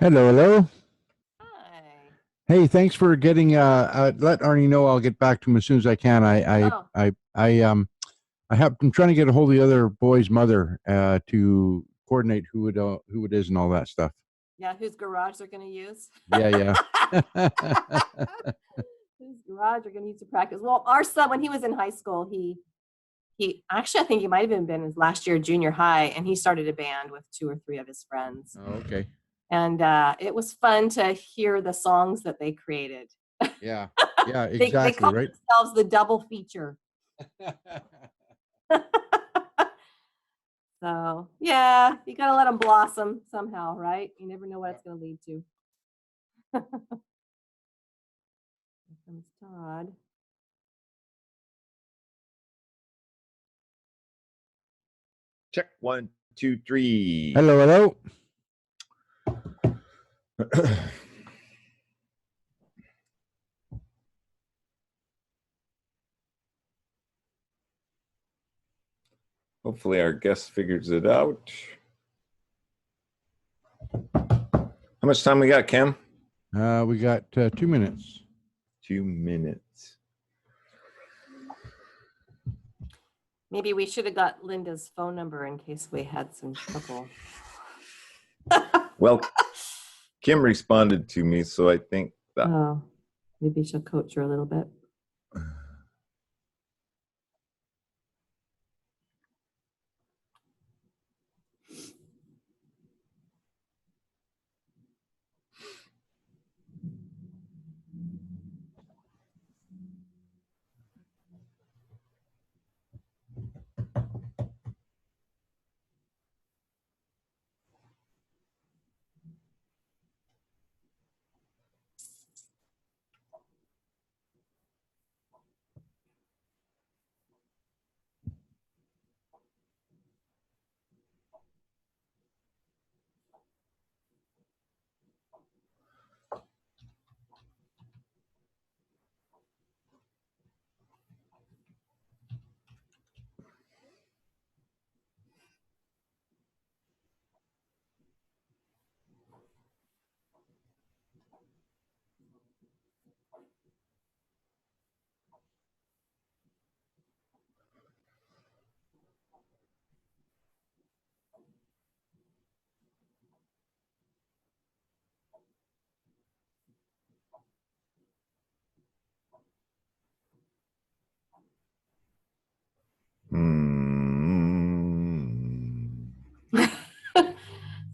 Hello, hello. Hi. Hey, thanks for getting. Let Arnie know I'll get back to him as soon as I can. Oh, I'm trying to get a hold of the other boy's mother to coordinate who it is and all that stuff. yeah, whose garage they're going to use? Yeah, yeah. Whose garage they're going to use to practice? Well, our son, when he was in high school, he actually, I think he might have been his last year of junior high, and he started a band with 2 or 3 of his friends. Oh, okay. And it was fun to hear the songs that they created. Yeah, yeah, They exactly. call Right. themselves the double feature. So yeah, you gotta let them blossom somehow, right? You never know what it's gonna lead to. Here comes Todd. Check 1, 2, 3. Hello, hello. Hopefully our guest figures it out. How much time we got, Cam? We got 2 minutes. 2 minutes. Maybe we should have got Linda's phone number in case we had some trouble. Well, Kim responded to me, so I think that. Oh, maybe she'll coach her a little bit.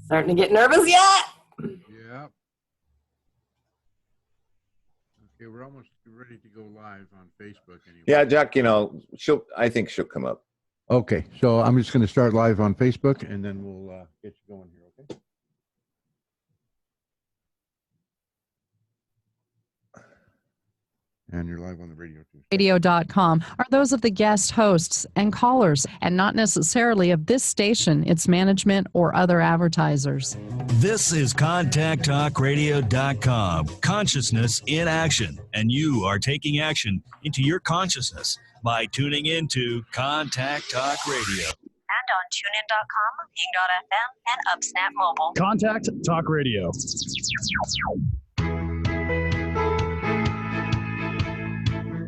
Starting to get nervous yet? Yeah. Okay, we're almost ready to go live on Facebook anyway. Yeah, Jack, I think she'll come up. Okay, so I'm just going to start live on Facebook, and then we'll get you going here, okay? And you're live on the radio, too. Radio.com are those of the guest hosts and callers, and not necessarily of this station, its management, or other advertisers. This is ContactTalkRadio.com. Consciousness in action. And you are taking action into your consciousness by tuning into Contact Talk Radio. And on TuneIn.com, Ping.fm, and UpSnap Mobile. Contact Talk Radio.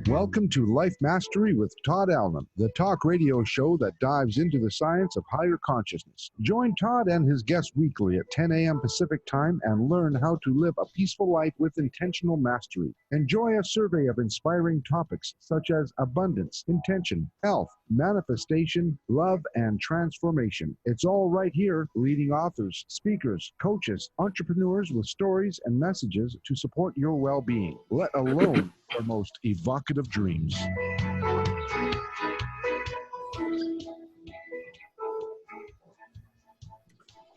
Welcome to Life Mastery with Todd Allen, the talk radio show that dives into the science of higher consciousness. Join Todd and his guests weekly at 10 a.m. Pacific Time and learn how to live a peaceful life with intentional mastery. Enjoy a survey of inspiring topics such as abundance, intention, health, manifestation, love, and transformation. It's all right here. Leading authors, speakers, coaches, entrepreneurs with stories and messages to support your well-being, let alone your most evocative dreams.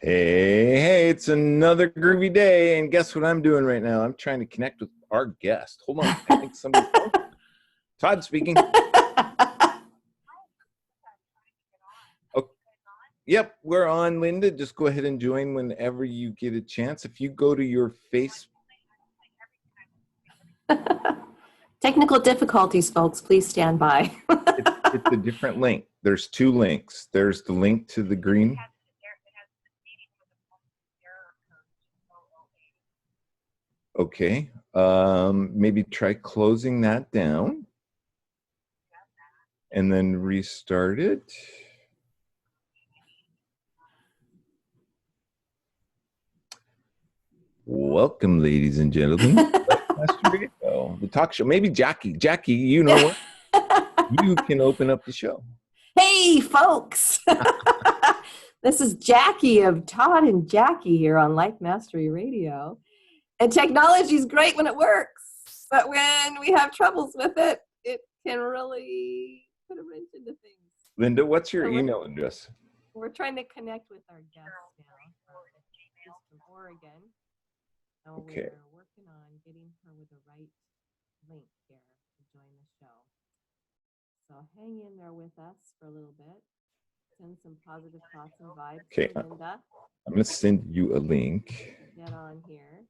Hey, it's another groovy day, and guess what I'm doing right now? I'm trying to connect with our guest. Hold on, I think somebody. Todd speaking. Oh, yep, we're on, Linda. Just go ahead and join whenever you get a chance. If you go to your face. Technical difficulties, folks. Please stand by. It's a different link. There's 2 links. There's the link to the green. Okay. Maybe try closing that down and then restart it. Welcome, ladies and gentlemen. Master Radio, the talk show. Maybe Jackie. Jackie, you know what? You can open up the show. Hey, folks. This is Jackie of Todd and Jackie here on Life Mastery Radio. And technology is great when it works, but when we have troubles with it, it can really put a wrench into things. Linda, what's your email address? We're trying to connect with our guest now. She's from Oregon. So Okay. We're working on getting her with the right link here to join the show. So hang in there with us for a little bit. Send some positive thoughts and vibes Okay. to Linda. I'm going to send you a link. Get on here.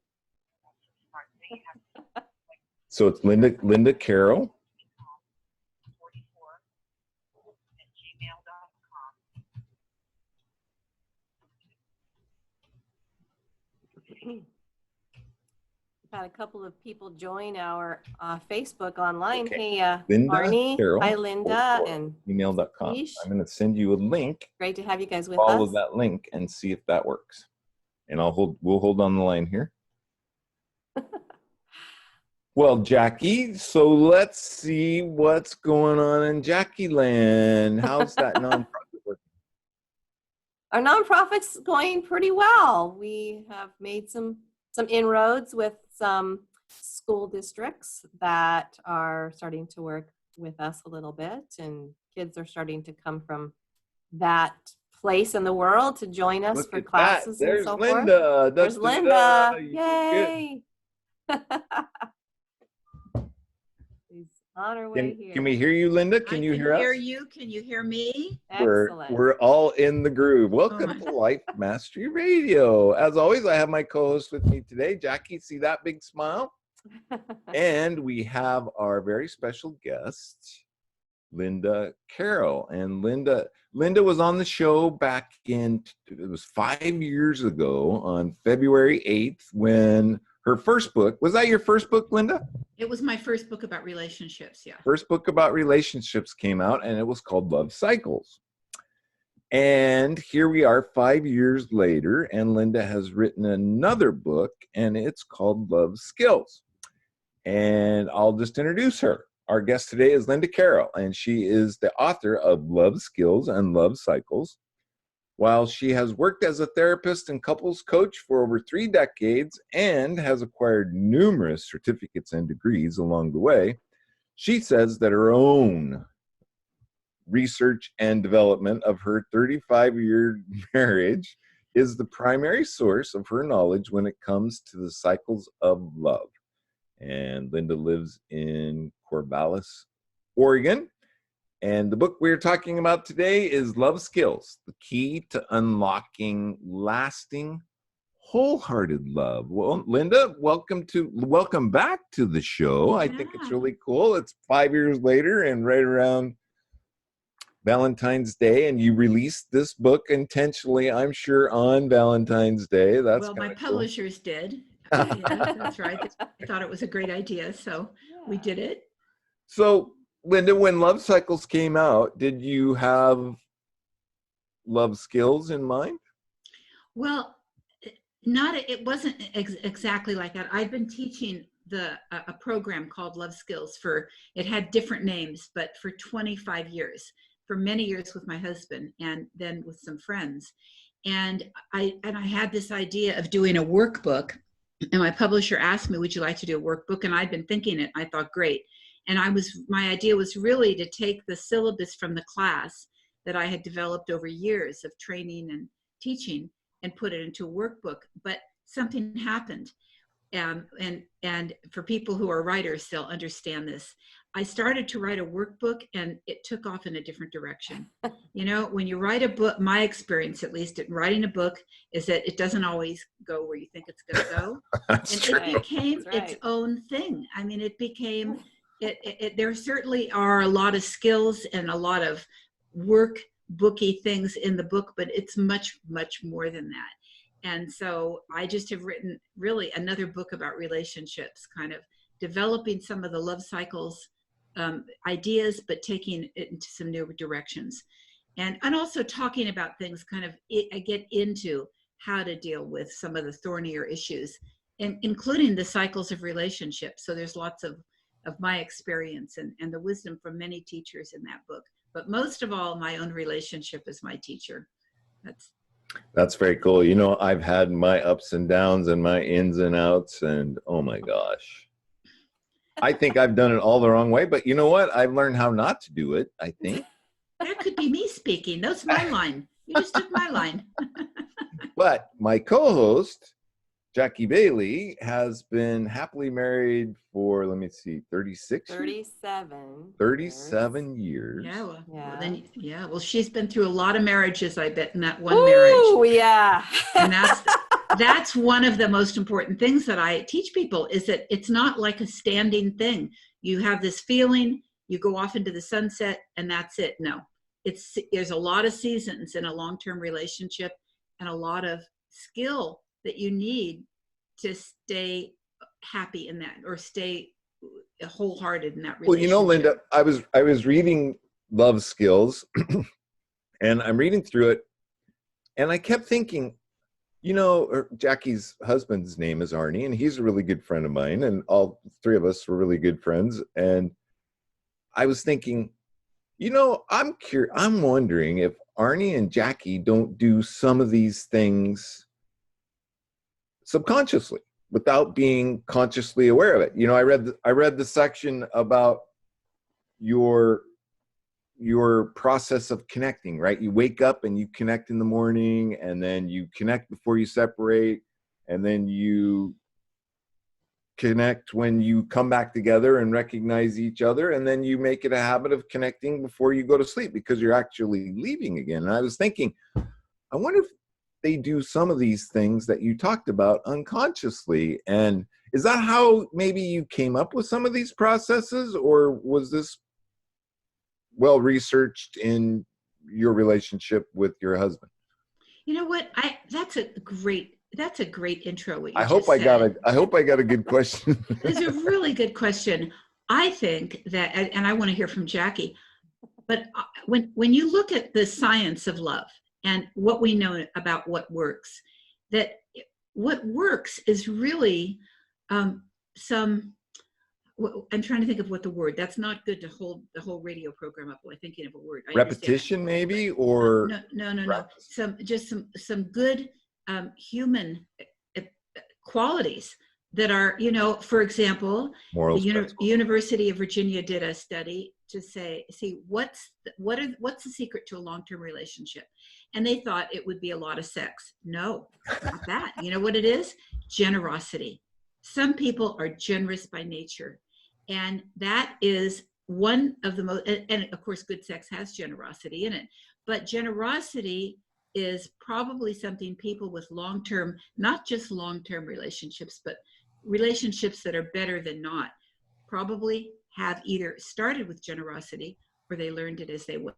So it's Linda Carroll. We've had a couple of people join our Facebook online. Okay. Hey, Linda Barney. Carroll, Hi, Linda. 44, And email.com. Ish. I'm going to send you a link. Great to have you guys with Follow us. that link and see if that works. And we'll hold on the line here. Well, Jackie, so let's see what's going on in Jackie Land. How's that nonprofit working? Our nonprofit's going pretty well. We have made some inroads with some school districts that are starting to work with us a little bit, and kids are starting to come from that place in the world to join us Look for at classes that. and There's so Linda. forth. There's Linda. Yay! She's on her way here. Can we hear you, Linda? Can you hear us? I can hear you. Can you hear me? Excellent. We're all in the groove. Welcome Oh. to Life Mastery Radio. As always, I have my co-host with me today, Jackie. See that big smile? And we have our very special guest, Linda Carroll. And Linda was on the show back it was 5 years ago on February 8th when her first book, was that your first book, Linda? It was my first book about relationships, yeah. First book about relationships came out, and it was called Love Cycles. And here we are 5 years later, and Linda has written another book, and it's called Love Skills. And I'll just introduce her. Our guest today is Linda Carroll, and she is the author of Love Skills and Love Cycles. While she has worked as a therapist and couples coach for over 3 decades and has acquired numerous certificates and degrees along the way, she says that her own research and development of her 35-year marriage is the primary source of her knowledge when it comes to the cycles of love. And Linda lives in Corvallis, Oregon. And the book we're talking about today is Love Skills, the key to unlocking lasting, wholehearted love. Well, Linda, welcome back to the show. I think it's really cool. It's 5 years later and right around Valentine's Day, and you released this book intentionally, I'm sure, on Valentine's Day. That's well, my cool. publishers did. Yeah, that's right. I thought it was a great idea, so we did it. So, Linda, when Love Cycles came out, did you have Love Skills in mind? Well, it wasn't exactly like that. I've been teaching a program called Love Skills it had different names, but for 25 years, for many years with my husband and then with some friends. And I had this idea of doing a workbook, and my publisher asked me, would you like to do a workbook? And I'd been thinking it. I thought, great. And my idea was really to take the syllabus from the class that I had developed over years of training and teaching and put it into a workbook. But something happened. And for people who are writers, they'll understand this. I started to write a workbook and it took off in a different direction. You know, when you write a book, my experience, at least in writing a book, is that it doesn't always go where you think it's going to go. It became its own thing. I mean, it became, there certainly are a lot of skills and a lot of workbooky things in the book, but it's much, much more than that. And so I just have written really another book about relationships, kind of developing some of the love cycles ideas, but taking it into some new directions. And also talking about things kind of, I get into how to deal with some of the thornier issues, and including the cycles of relationships. So there's lots of my experience and the wisdom from many teachers in that book. But most of all, my own relationship is my teacher. That's very cool. You know, I've had my ups and downs and my ins and outs, and oh my gosh. I think I've done it all the wrong way, but you know what? I've learned how not to do it, I think. That could be me speaking. That's my line. You just took my line. But my co-host, Jackie Bailey, has been happily married for, let me see, 37 years. Yeah, well, Yeah. well, she's been through a lot of marriages, I bet, in that one marriage. Oh, yeah. And that's one of the most important things that I teach people, is that it's not like a standing thing. You have this feeling, you go off into the sunset, and that's it. No, there's a lot of seasons in a long-term relationship, and a lot of skill that you need to stay happy in that, or stay wholehearted in that relationship. Well, you know, Linda, I was reading Love Skills, and I'm reading through it, and I kept thinking, you know, Jackie's husband's name is Arnie, and he's a really good friend of mine, and all three of us were really good friends. And I was thinking, you know, I'm wondering if Arnie and Jackie don't do some of these things subconsciously without being consciously aware of it. You know, I read the section about your process of connecting, right? You wake up and you connect in the morning, and then you connect before you separate, and then you connect when you come back together and recognize each other, and then you make it a habit of connecting before you go to sleep, because you're actually leaving again. And I was thinking, I wonder if they do some of these things that you talked about unconsciously. And is that how maybe you came up with some of these processes, or was this well researched in your relationship with your husband? You know what? That's a great intro. What you I hope I got a good question. It's a really good question. I think that, and I want to hear from Jackie, but when you look at the science of love and what we know about what works, that what works is really I'm trying to think of what the word, that's not good to hold the whole radio program up while thinking of a word. Repetition, maybe, or no. Some good human qualities that are, you know, for example, the University of Virginia did a study to see what's the secret to a long-term relationship, and they thought it would be a lot of sex. No, not that. You know what it is? Generosity. Some people are generous by nature, and that is one of the most, and of course good sex has generosity in it, but generosity is probably something people with long-term, not just long-term relationships, but relationships that are better than not, probably have either started with generosity or they learned it as they went.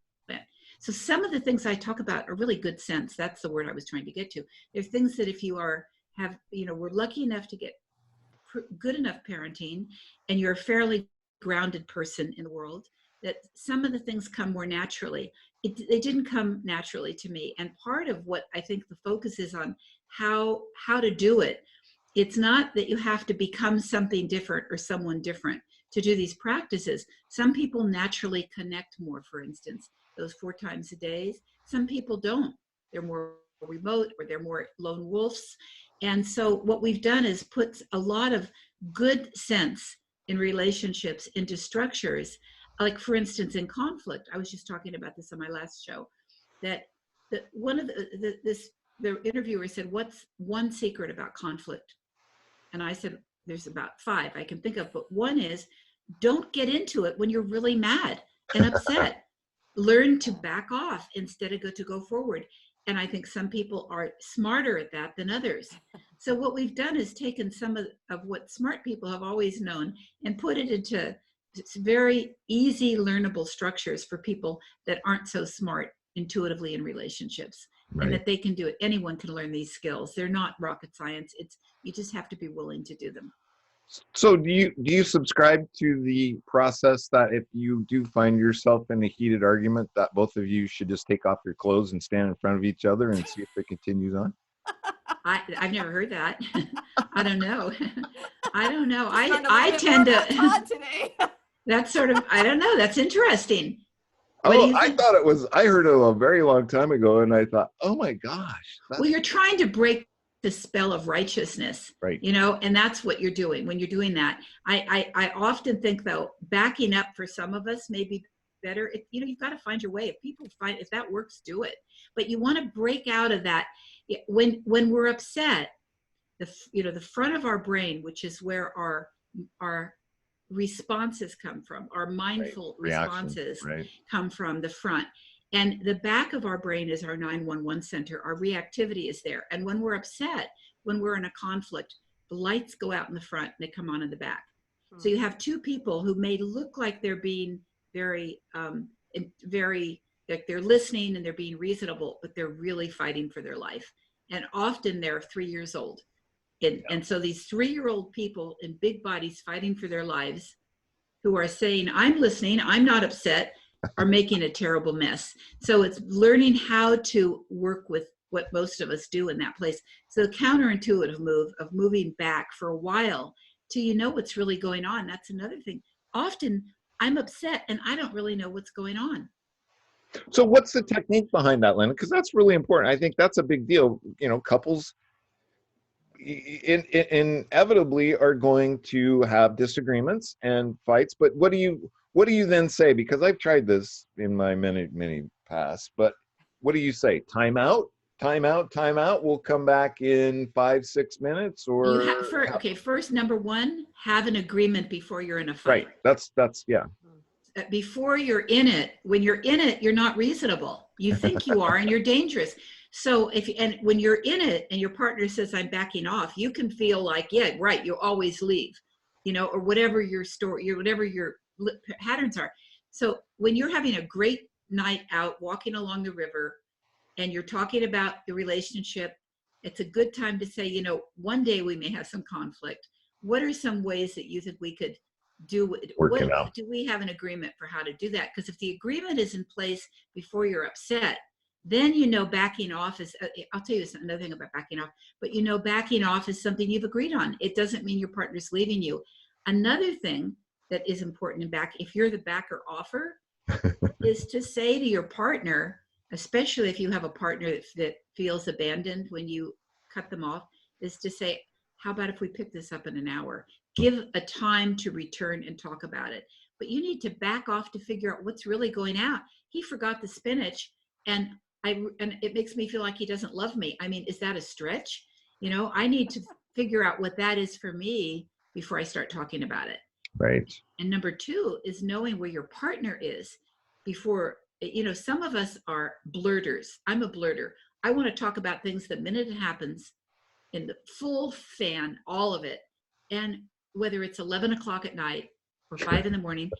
So some of the things I talk about are really good sense. That's the word I was trying to get to. There's things that if you we're lucky enough to get good enough parenting, and you're a fairly grounded person in the world, that some of the things come more naturally. They didn't come naturally to me. And part of what I think the focus is on how to do it. It's not that you have to become something different or someone different to do these practices. Some people naturally connect more, for instance, those 4 times a day. Some people don't. They're more remote, or they're more lone wolves. And so what we've done is put a lot of good sense in relationships into structures. Like, for instance, in conflict, I was just talking about this on my last show, that one of the interviewer said, what's one secret about conflict? And I said, there's about 5 I can think of, but one is, don't get into it when you're really mad and upset. Learn to back off instead of go forward. And I think some people are smarter at that than others. So what we've done is taken some of what smart people have always known and put it into very easy learnable structures for people that aren't so smart intuitively in relationships. and that they can do it. Anyone can learn these skills. They're not rocket science. You just have to be willing to do them. So do you subscribe to the process that if you do find yourself in a heated argument, that both of you should just take off your clothes and stand in front of each other and see if it continues on? I've never heard that. I don't know. I don't know. Just learned a I little bit tend more to. about Todd today. That's sort of, I don't know. That's interesting. I thought it was, I heard it a very long time ago and I thought, oh my gosh. Well, you're trying to break the spell of righteousness, Right. you know, and that's what you're doing when you're doing that. I often think, though, backing up for some of us may be better. You've got to find your way. If that works, do it. But you want to break out of that. When we're upset, the front of our brain, which is where our responses come from, our mindful responses come from the front. And the back of our brain is our 911 center. Our reactivity is there. And when we're upset, when we're in a conflict, the lights go out in the front and they come on in the back. So you have two people who may look like they're being very, like they're listening and they're being reasonable, but they're really fighting for their life. And often they're 3 years old. And so these 3-year-old people in big bodies fighting for their lives, who are saying, I'm listening, I'm not upset, are making a terrible mess. So it's learning how to work with what most of us do in that place. So the counterintuitive move of moving back for a while till you know what's really going on. That's another thing. Often I'm upset and I don't really know what's going on. So what's the technique behind that, Linda? Because that's really important. I think that's a big deal. You know, couples inevitably are going to have disagreements and fights, but what do you then say? Because I've tried this in my many past, but what do you say? Time out, we'll come back in 5-6 minutes, or first, number one, have an agreement before you're in a fight. Right. That's yeah. Before you're in it, when you're in it, you're not reasonable. You think you are and you're dangerous. So when you're in it and your partner says, I'm backing off, you can feel like, yeah, right, you always leave, you know, or whatever your story, whatever your patterns are. So when you're having a great night out, walking along the river, and you're talking about the relationship, it's a good time to say, you know, one day we may have some conflict. What are some ways that you think we could do we have an agreement for how to do that? Because if the agreement is in place before you're upset, then you know backing off is, I'll tell you another thing about backing off, but you know backing off is something you've agreed on. It doesn't mean your partner's leaving you. Another thing that is important in back, if you're the backer offer, is to say to your partner, especially if you have a partner that feels abandoned when you cut them off, is to say, how about if we pick this up in an hour? Give a time to return and talk about it. But you need to back off to figure out what's really going on. He forgot the spinach and it makes me feel like he doesn't love me. I mean, is that a stretch? You know, I need to figure out what that is for me before I start talking about it. Right. And number two is knowing where your partner is before, you know, some of us are blurters. I'm a blurter. I want to talk about things the minute it happens in the full fan, all of it. And whether it's 11 o'clock at night or 5 in the morning.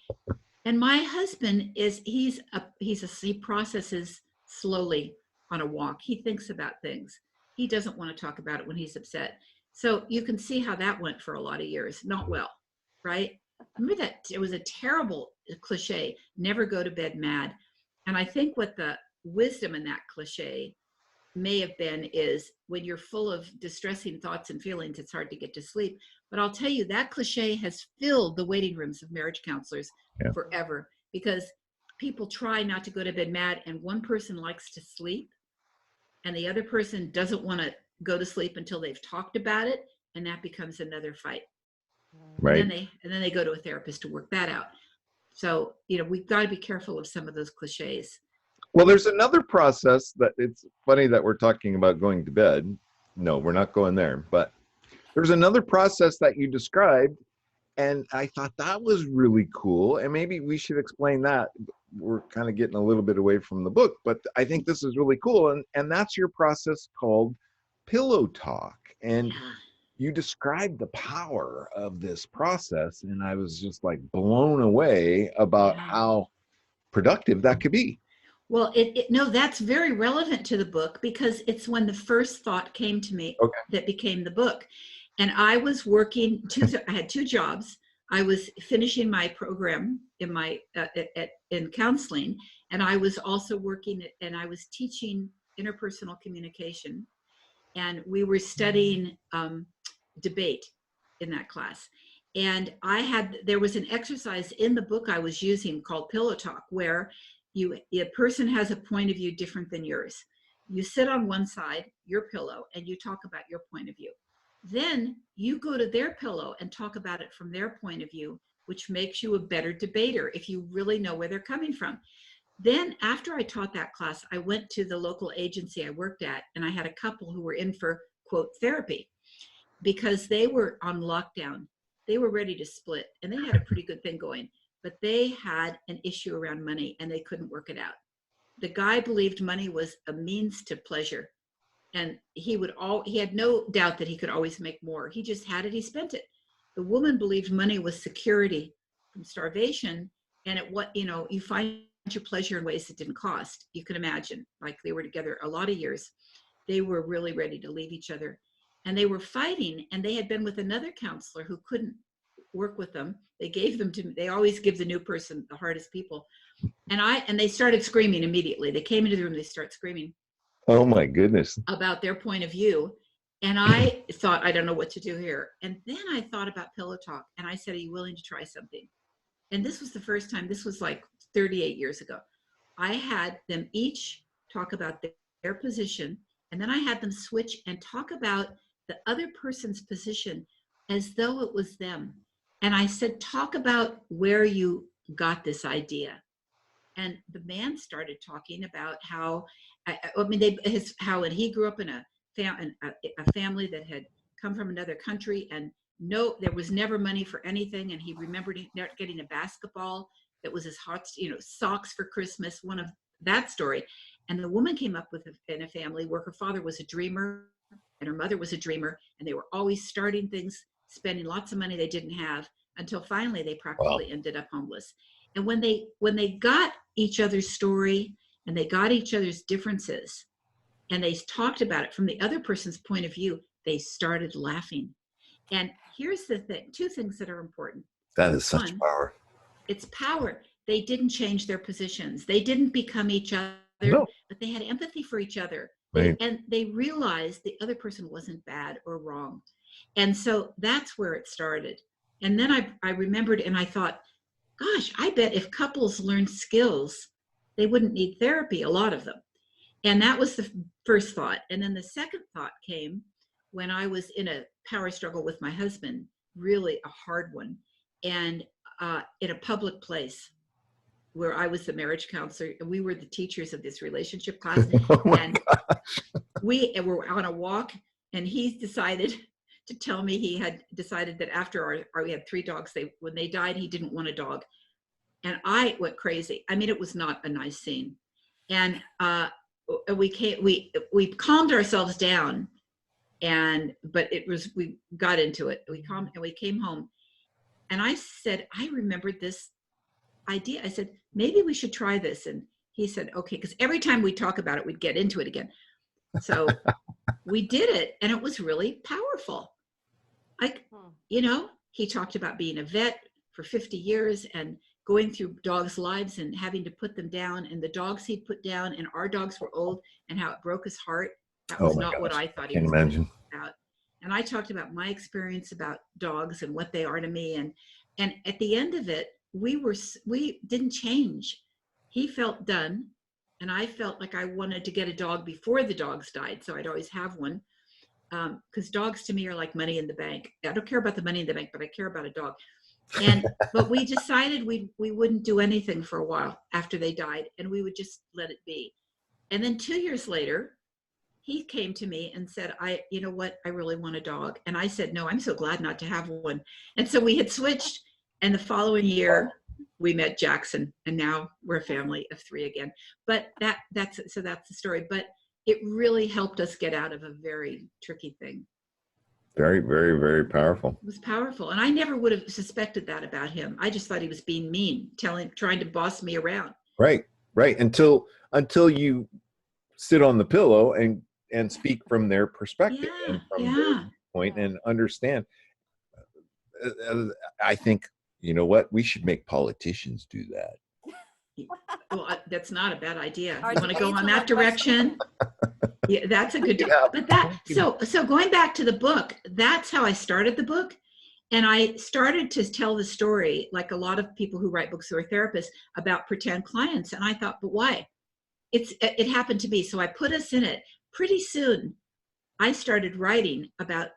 And my husband he processes slowly on a walk. He thinks about things. He doesn't want to talk about it when he's upset. So you can see how that went for a lot of years. Not well, right? Remember that it was a terrible cliche, never go to bed mad. And I think what the wisdom in that cliche may have been is when you're full of distressing thoughts and feelings, it's hard to get to sleep. But I'll tell you, that cliche has filled the waiting rooms of marriage counselors forever, because people try not to go to bed mad, and one person likes to sleep and the other person doesn't want to go to sleep until they've talked about it, and that becomes another fight. Right. And then they go to a therapist to work that out. So, you know, we've got to be careful of some of those cliches. Well, there's another process that it's funny that we're talking about going to bed. No, we're not going there. But there's another process that you described, and I thought that was really cool. And maybe we should explain that. We're kind of getting a little bit away from the book, but I think this is really cool. And that's your process called pillow talk. And you described the power of this process, and I was just like blown away about how productive that could be. Well, no, that's very relevant to the book because it's when the first thought came to me Okay. that became the book. And I was working I had two jobs. I was finishing my program in my in counseling, and I was also working and I was teaching interpersonal communication, and we were studying debate in that class. And there was an exercise in the book I was using called Pillow Talk, where a person has a point of view different than yours. You sit on one side, your pillow, and you talk about your point of view. Then you go to their pillow and talk about it from their point of view, which makes you a better debater if you really know where they're coming from. Then after I taught that class, I went to the local agency I worked at, and I had a couple who were in for, quote, therapy, because they were on lockdown. They were ready to split, and they had a pretty good thing going, but they had an issue around money, and they couldn't work it out. The guy believed money was a means to pleasure, and he had no doubt that he could always make more. He just had it, he spent it. The woman believed money was security from starvation, and you find your pleasure in ways that didn't cost. You can imagine, like they were together a lot of years. They were really ready to leave each other, and they were fighting, and they had been with another counselor who couldn't work with them. They gave them to me. They always give the new person the hardest people. And they started screaming immediately. They came into the room, they start screaming. Oh my goodness. About their point of view. And I thought, I don't know what to do here. And then I thought about Pillow Talk, and I said, are you willing to try something? And this was the first time, this was like 38 years ago. I had them each talk about their position, and then I had them switch and talk about the other person's position as though it was them. And I said, talk about where you got this idea. And the man started talking about how, how when he grew up in a family that had come from another country, and there was never money for anything. And he remembered getting a basketball that was his hot, socks for Christmas, one of that story. And the woman came up in a family where her father was a dreamer and her mother was a dreamer, and they were always starting things, spending lots of money they didn't have, until finally they practically ended up homeless. And when they got each other's story and they got each other's differences and they talked about it from the other person's point of view, they started laughing. And here's the thing, two things that are important. That is such power. It's power. They didn't change their positions. They didn't become each other, but they had empathy for each other. Right. And they realized the other person wasn't bad or wrong. And so that's where it started. And then I remembered, and I thought, gosh, I bet if couples learned skills, they wouldn't need therapy, a lot of them. And that was the first thought. And then the second thought came when I was in a power struggle with my husband, really a hard one, and in a public place where I was the marriage counselor, and we were the teachers of this relationship class. And we were on a walk, and he decided to tell me he had decided that after we had 3 dogs, when they died, he didn't want a dog. And I went crazy. I mean, it was not a nice scene. And we calmed ourselves down, but we got into it. We calmed, and we came home. And I said, I remembered this idea. I said, maybe we should try this. And he said, okay, because every time we talk about it, we'd get into it again. So we did it, and it was really powerful. He talked about being a vet for 50 years and going through dogs' lives and having to put them down, and the dogs he'd put down, and our dogs were old, and how it broke his heart. That was not what I thought he was about. And I talked about my experience about dogs and what they are to me. And at the end of it, we didn't change. He felt done, and I felt like I wanted to get a dog before the dogs died, so I'd always have one. Because dogs to me are like money in the bank. I don't care about the money in the bank, but I care about a dog. But we decided we wouldn't do anything for a while after they died, and we would just let it be. And then 2 years later, he came to me and said, you know what, I really want a dog. And I said, no, I'm so glad not to have one. And so we had switched, and the following year we met Jackson, and now we're a family of 3 again. But that's the story. But it really helped us get out of a very tricky thing. Very, very, very powerful. It was powerful. And I never would have suspected that about him. I just thought he was being mean, trying to boss me around. Right. Right. Until you sit on the pillow and speak from their perspective and from their point and understand. I think, you know what? We should make politicians do that. Well, that's not a bad idea. Or You want to go debate on to that look much direction? Yeah, that's a good. But that so going back to the book, that's how I started the book, and I started to tell the story like a lot of people who write books who are therapists about pretend clients, and I thought, but why? It happened to be, so I put us in it. Pretty soon, I started writing about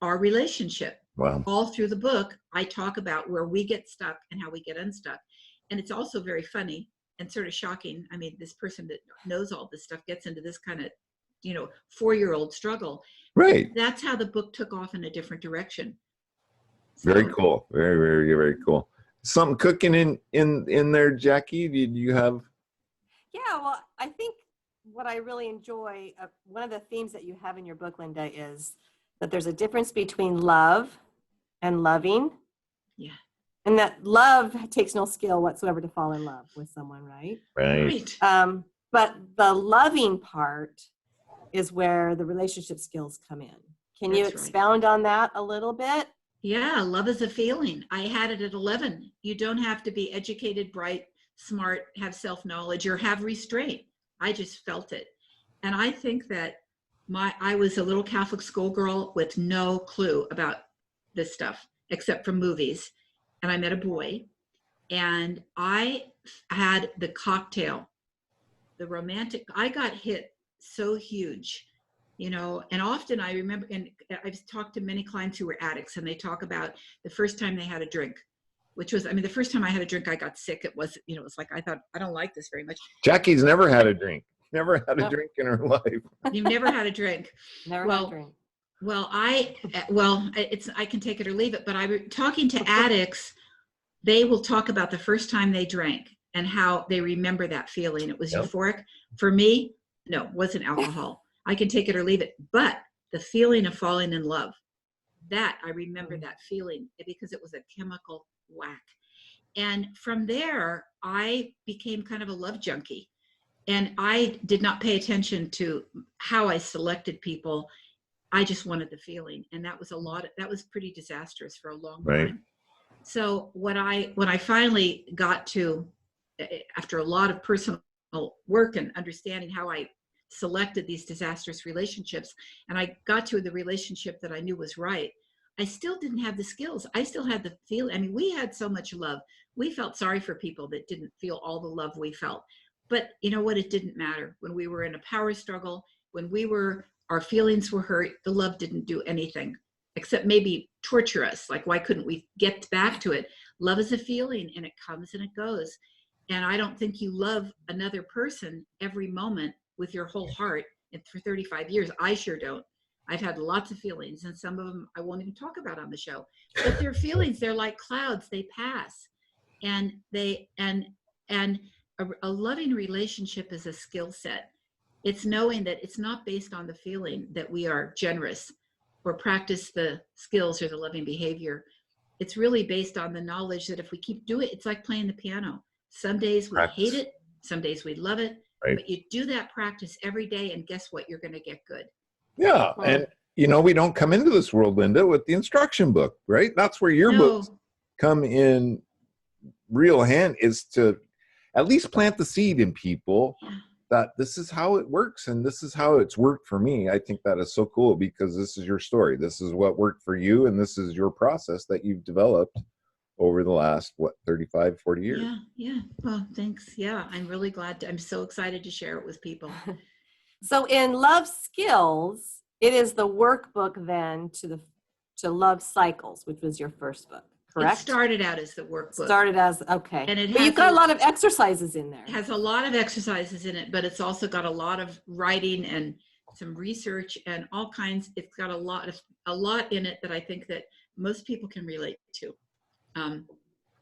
our relationship. Wow. All through the book, I talk about where we get stuck and how we get unstuck, and it's also very funny and sort of shocking. I mean, this person that knows all this stuff gets into this kind of 4-year-old struggle. Right. That's how the book took off in a different direction. Very cool. Very, very, very cool. Something cooking in there, Jackie? Did you have? Yeah, well, I think what I really enjoy, one of the themes that you have in your book, Linda, is that there's a difference between love and loving. Yeah. And that love takes no skill whatsoever to fall in love with someone, right? Right. But the loving part is where the relationship skills come in. Can you expound on that a little bit? Yeah, love is a feeling. I had it at 11. You don't have to be educated, bright, smart, have self-knowledge, or have restraint. I just felt it. And I think that I was a little Catholic schoolgirl with no clue about this stuff, except from movies. And I met a boy, and I had the cocktail, the romantic. I got hit so huge, and often I remember, and I've talked to many clients who were addicts, and they talk about the first time they had a drink, which was, the first time I had a drink, I got sick. It was, it's like, I thought, I don't like this very much. Jackie's never had a drink. Never had a drink in her life. You've never had a drink. Never had a drink. Well, I can take it or leave it, but talking to addicts, they will talk about the first time they drank and how they remember that feeling. It was euphoric. For me, no, it wasn't alcohol. I can take it or leave it. But the feeling of falling in love, that I remember that feeling because it was a chemical whack. And from there, I became kind of a love junkie. And I did not pay attention to how I selected people. I just wanted the feeling. And that was pretty disastrous for a long time. So when I finally got to, after a lot of personal work and understanding how I selected these disastrous relationships, and I got to the relationship that I knew was right, I still didn't have the skills. I still had the feeling. We had so much love. We felt sorry for people that didn't feel all the love we felt. But you know what? It didn't matter. When we were in a power struggle, when our feelings were hurt, the love didn't do anything except maybe torture us. Like, why couldn't we get back to it? Love is a feeling, and it comes and it goes. And I don't think you love another person every moment with your whole heart. And for 35 years, I sure don't. I've had lots of feelings, and some of them I won't even talk about on the show. But they're feelings. They're like clouds. They pass. And a loving relationship is a skill set. It's knowing that it's not based on the feeling that we are generous or practice the skills or the loving behavior. It's really based on the knowledge that if we keep doing it, it's like playing the piano. Some days we hate it, some days we love it, but you do that practice every day, and guess what? You're going to get good. Yeah, and we don't come into this world, Linda, with the instruction book, right? That's where your books come in real hand, is to at least plant the seed in people that this is how it works, and this is how it's worked for me. I think that is so cool, because this is your story. This is what worked for you, and this is your process that you've developed over the last, 35, 40 years. Yeah. Well, thanks. Yeah, I'm really glad. I'm so excited to share it with people. So in Love Skills, it is the workbook then to Love Cycles, which was your first book, correct? It started out as the workbook. Okay. And but you've got a lot of exercises in there. It has a lot of exercises in it, but it's also got a lot of writing and some research and all kinds. It's got a lot in it that I think that most people can relate to.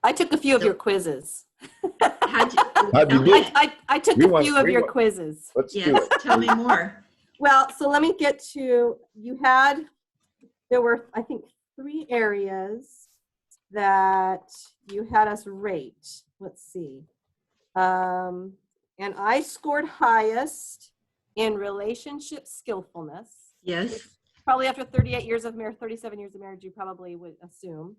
I took a few of your quizzes. How'd you do? I took a few of your quizzes. Let's do it. Tell me more. Well, so let me get to, there were, I think, 3 areas that you had us rate. Let's see. And I scored highest in relationship skillfulness. Yes. Probably after 38 years of marriage, 37 years of marriage, you probably would assume.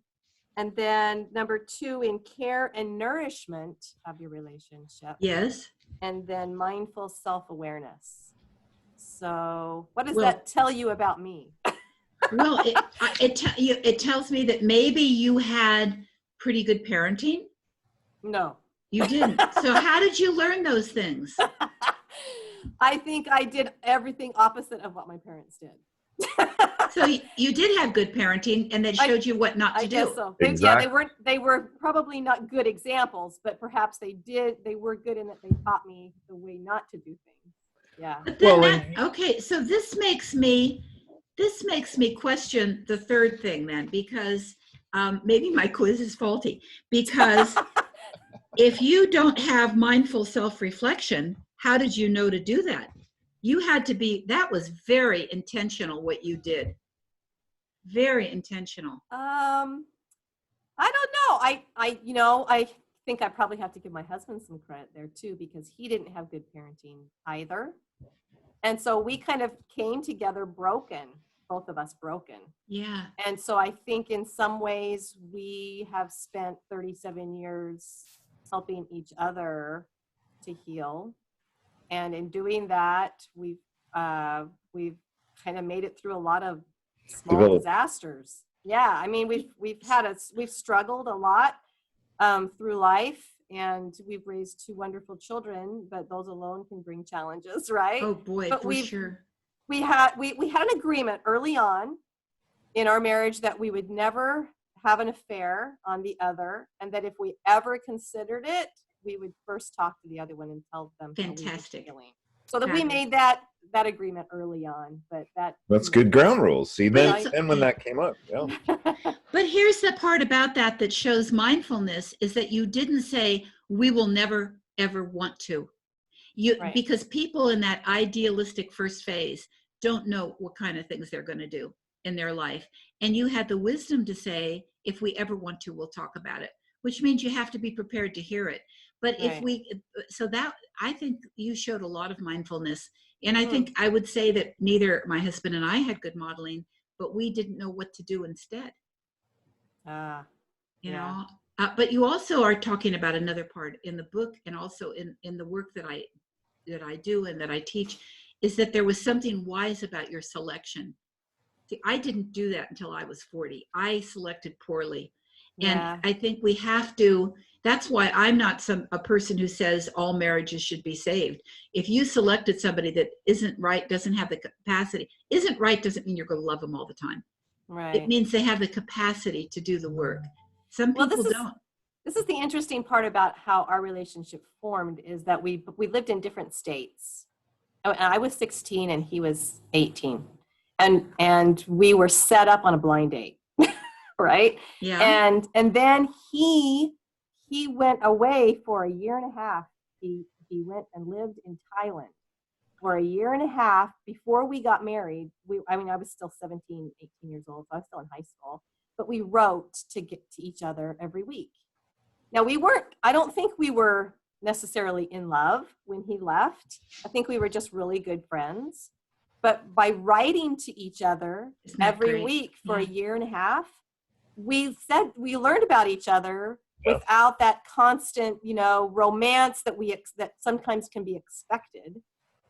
And then number 2 in care and nourishment of your relationship. Yes. And then mindful self-awareness. So what does Well- that tell you about me? Well, it tells me that maybe you had pretty good parenting. No. You didn't. So how did you learn those things? I think I did everything opposite of what my parents did. So you did have good parenting, and that showed you what not to I do. guess so. Exactly. Yeah, they were probably not good examples, but perhaps they were good in that they taught me the way not to do things. Yeah. But then Well, okay, so this makes me question the third thing then, because maybe my quiz is faulty. Because if you don't have mindful self-reflection, how did you know to do that? You had to be, that was very intentional what you did. Very intentional. I don't know. I think I probably have to give my husband some credit there too, because he didn't have good parenting either. And so we kind of came together broken, both of us broken. Yeah. And so I think in some ways we have spent 37 years helping each other to heal. And in doing that, we've kind of made it through a lot of small disasters. Yeah, I mean, we've struggled a lot through life, and we've raised 2 wonderful children, but those alone can bring challenges, right? Oh boy, But for sure. We had an agreement early on in our marriage that we would never have an affair on the other, and that if we ever considered it, we would first talk to the other one and tell them how we were Fantastic. feeling. So that we Fabulous. made that agreement early on, but That's good ground rules. See, then, Right. then when that came up, yeah. But here's the part about that shows mindfulness is that you didn't say, we will never, ever want to. Right. Because people in that idealistic first phase don't know what kind of things they're going to do in their life. And you had the wisdom to say, if we ever want to, we'll talk about it, which means you have to be prepared to hear it. But Right. I think you showed a lot of mindfulness. And I think I would say that neither my husband and I had good modeling, but we didn't know what to do instead. You know, but you also are talking about another part in the book, and also in the work that I do and that I teach, is that there was something wise about your selection. See, I didn't do that until I was 40. I selected poorly. Yeah. And I think we have to, that's why I'm not a person who says all marriages should be saved. If you selected somebody that isn't right, doesn't have the capacity, isn't right doesn't mean you're going to love them all the time. Right. It means they have the capacity to do the work. Some people don't. This is the interesting part about how our relationship formed, is that we lived in different states. I was 16 and he was 18. And we were set up on a blind date. Right? Yeah. And then he went away for a year and a half. He went and lived in Thailand for a year and a half before we got married. I was still 17, 18 years old, so I was still in high school. But we wrote to get to each other every week. Now I don't think we were necessarily in love when he left. I think we were just really good friends. But by writing to each other every week for a year and a half, we learned about each other without that constant, romance that sometimes can be expected.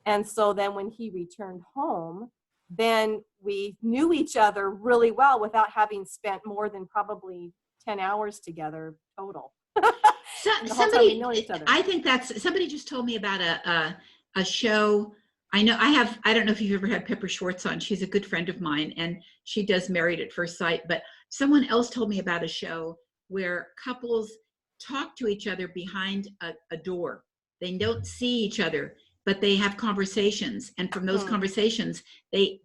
And so then when he returned home, then we knew each other really well without having spent more than probably 10 hours together total. I think somebody just told me about a show. I don't know if you've ever had Pepper Schwartz on. She's a good friend of mine, and she does Married at First Sight. But someone else told me about a show where couples talk to each other behind a door. They don't see each other, but they have conversations. And from those conversations, the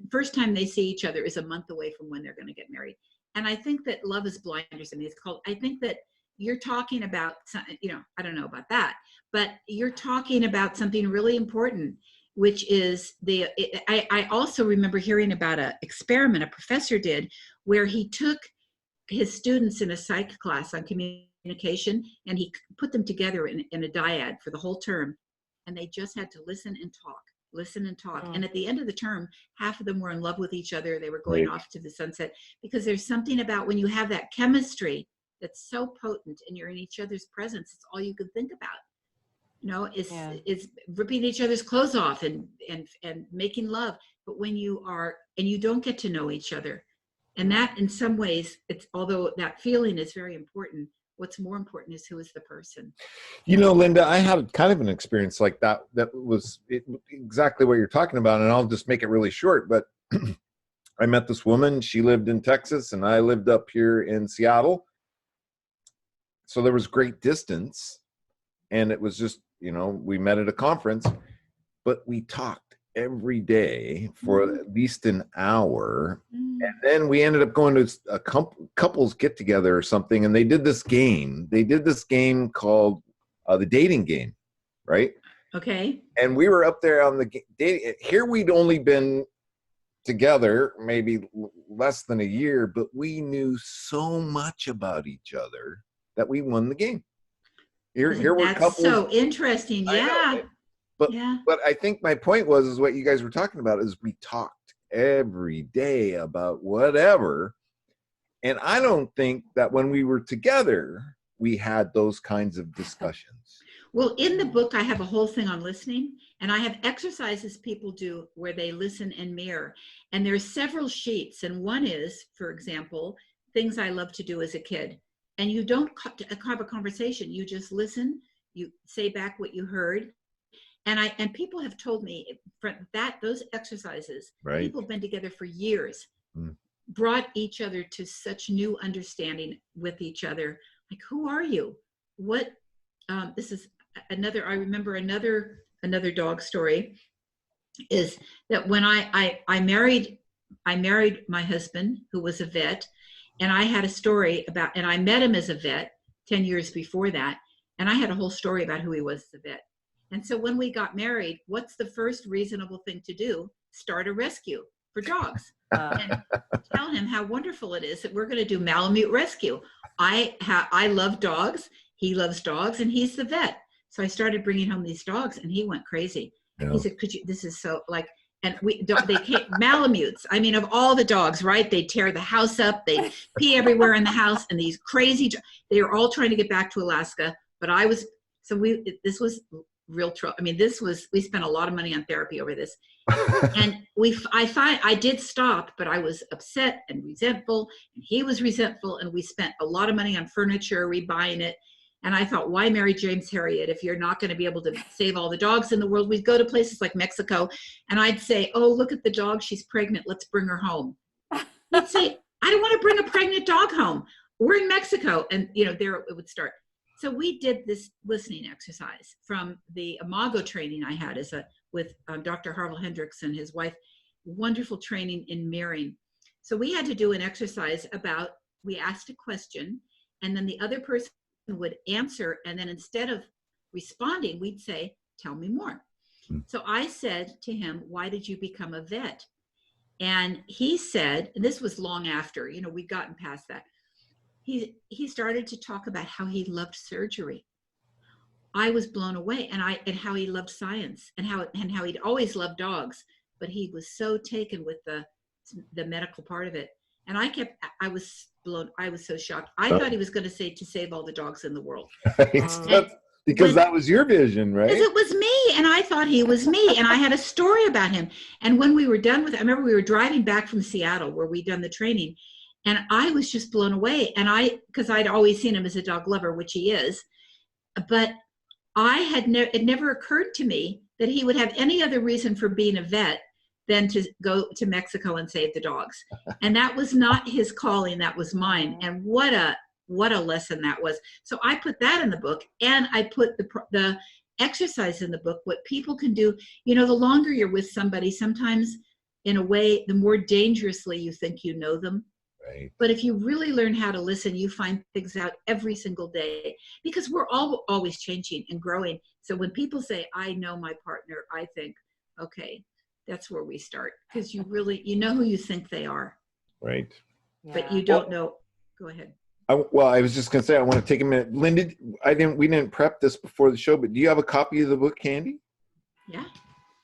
first time they see each other is a month away from when they're going to get married. And I think that Love is Blind, or something it's called. I think that you're talking about, I don't know about that, but you're talking about something really important, which is I also remember hearing about an experiment a professor did where he took his students in a psych class on communication communication, and he put them together in a dyad for the whole term, and they just had to listen and talk. And at the end of the term, half of them were in love with each other. They were going off to the sunset, because there's something about when you have that chemistry that's so potent and you're in each other's presence, it's all you can think about. Is ripping each other's clothes off and making love. But when you are, and you don't get to know each other, and that in some ways, it's, although that feeling is very important, what's more important is who is the person. Linda, I had kind of an experience like that. That was exactly what you're talking about. And I'll just make it really short. But I met this woman. She lived in Texas and I lived up here in Seattle. So there was great distance. And it was just, we met at a conference, but we talked every day for at least an hour. And then we ended up going to a couples get together or something. And they did this game. Called the dating game, right? Okay. And we were up there on the dating. Here we'd only been together maybe less than a year, but we knew so much about each other that we won the game. Here were That's couples. so interesting. Yeah. But I think my point is what you guys were talking about is we talked every day about whatever. And I don't think that when we were together, we had those kinds of discussions. Well, in the book, I have a whole thing on listening, and I have exercises people do where they listen and mirror. And there's several sheets. And one is, for example, things I love to do as a kid. And you don't have a conversation. You just listen. You say back what you heard. And people have told me those exercises, right. People have been together for years, brought each other to such new understanding with each other. Like, who are you? What? This is another. I remember another dog story. Is that when I married my husband, who was a vet, and I had a story about, and I met him as a vet 10 years before that, and I had a whole story about who he was as a vet. And so when we got married, what's the first reasonable thing to do? Start a rescue for dogs. And tell him how wonderful it is that we're going to do Malamute rescue. I love dogs. He loves dogs, and he's the vet. So I started bringing home these dogs, and he went crazy. Yeah. He said, this is so like, and they came, Malamutes. I mean, of all the dogs, right? They tear the house up. They pee everywhere in the house. And these crazy, they are all trying to get back to Alaska. But this was real trouble. I mean, we spent a lot of money on therapy over this. And I did stop, but I was upset and resentful, and he was resentful, and we spent a lot of money on furniture, rebuying it. And I thought, why marry James Harriet if you're not going to be able to save all the dogs in the world? We'd go to places like Mexico, and I'd say, oh, look at the dog. She's pregnant. Let's bring her home. He'd say, I don't want to bring a pregnant dog home. We're in Mexico. And, there it would start. So we did this listening exercise from the Imago training I had with Dr. Harville Hendricks and his wife, wonderful training in mirroring. So we had to do an exercise we asked a question, and then the other person would answer, and then instead of responding, we'd say, tell me more. So I said to him, why did you become a vet? And he said, and this was long after, we'd gotten past that. He started to talk about how he loved surgery. I was blown away, and how he loved science, and how he'd always loved dogs, but he was so taken with the medical part of it. And I was so shocked. I thought he was going to say to save all the dogs in the world. Because that was your vision, right? Because it was me, and I thought he was me, and I had a story about him. And when we were done with it, I remember we were driving back from Seattle where we'd done the training, and I was just blown away. And because I'd always seen him as a dog lover, which he is, but it never occurred to me that he would have any other reason for being a vet than to go to Mexico and save the dogs. And that was not his calling, that was mine. And what a lesson that was. So I put that in the book, and I put the exercise in the book, what people can do. The longer you're with somebody, sometimes in a way, the more dangerously you think you know them. Right. But if you really learn how to listen, you find things out every single day, because we're all always changing and growing. So when people say, I know my partner, I think, okay, that's where we start, because you know who you think they are. Right. But you don't know. Go ahead. Well, I was just gonna say I want to take a minute. Linda, we didn't prep this before the show, but do you have a copy of the book handy? Yeah.